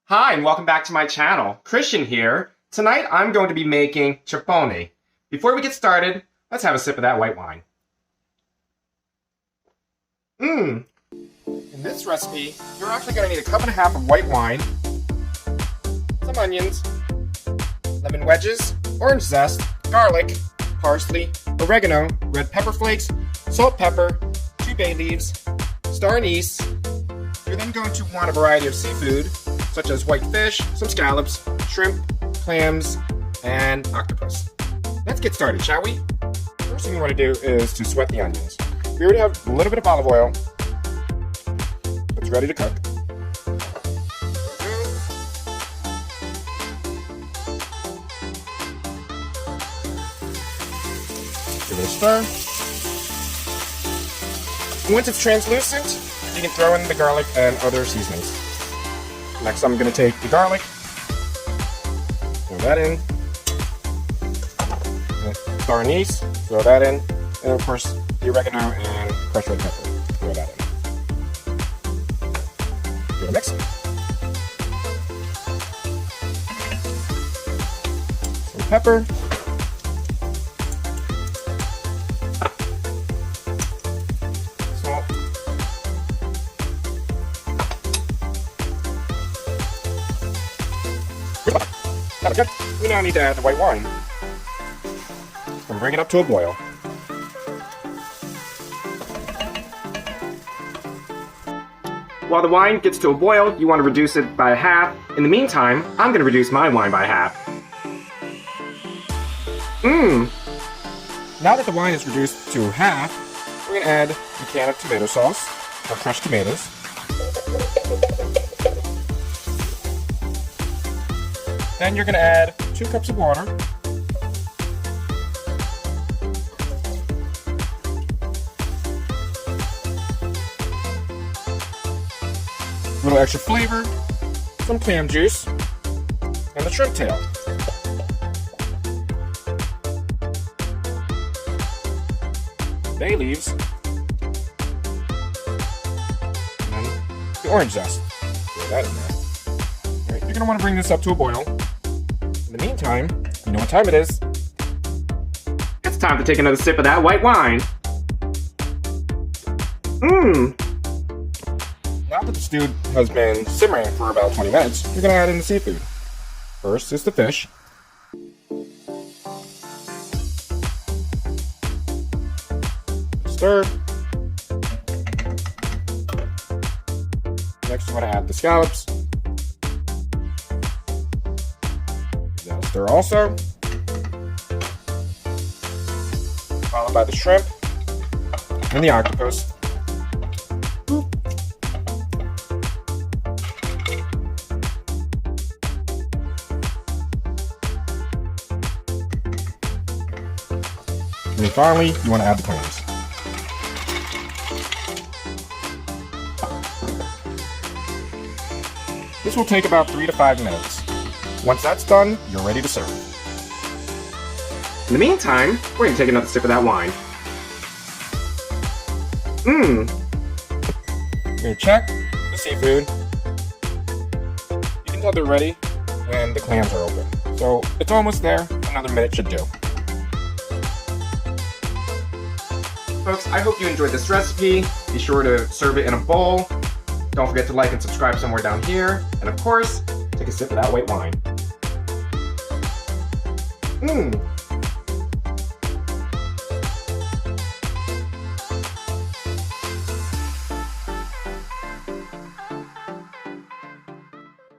Hi, and welcome back to my channel. Christian here. Tonight, I'm going to be making Cioppino. Before we get started, let's have a sip of that white wine. In this recipe, you're actually going to need a cup and a half of white wine, some onions, lemon wedges, orange zest, garlic, parsley, oregano, red pepper flakes, salt, pepper, 2 bay leaves, Star Anise. You're then going to want a variety of seafood, such as white fish, some scallops, shrimp, clams, and octopus. Let's get started, shall we? First thing you want to do is to sweat the onions. We already have a little bit of olive oil. It's ready to cook. Give it a stir. And once it's translucent, you can throw in the garlic and other seasonings. Next, I'm going to take the garlic, throw that in, Star Anise, throw that in, and of course, the oregano and crushed red pepper, throw that in. Give it a mix. Some pepper. Salt. Okay, we now need to add the white wine and bring it up to a boil. While the wine gets to a boil, you want to reduce it by half. In the meantime, I'm going to reduce my wine by half. Now that the wine is reduced to half, we're going to add a can of tomato sauce, or crushed tomatoes. Then you're going to add 2 cups of water. A little extra flavor, some clam juice, and the shrimp tail. Bay leaves, and then the orange zest. Throw that in there. Alright, you're going to want to bring this up to a boil. In the meantime, you know what time it is. It's time to take another sip of that white wine. Now that the stew has been simmering for about 20 minutes, you're going to add in the seafood. First is the fish. Stir. Next, you want to add the scallops. That'll stir also. Followed by the shrimp and the octopus. And then finally, you want to add the clams. This will take about 3 to 5 minutes. Once that's done, you're ready to serve. In the meantime, we're going to take another sip of that wine. You're going to check the seafood. You can tell they're ready when the clams are open. So it's almost there. Another minute should do. Folks, I hope you enjoyed this recipe. Be sure to serve it in a bowl. Don't forget to like and subscribe somewhere down here. And of course, take a sip of that white wine.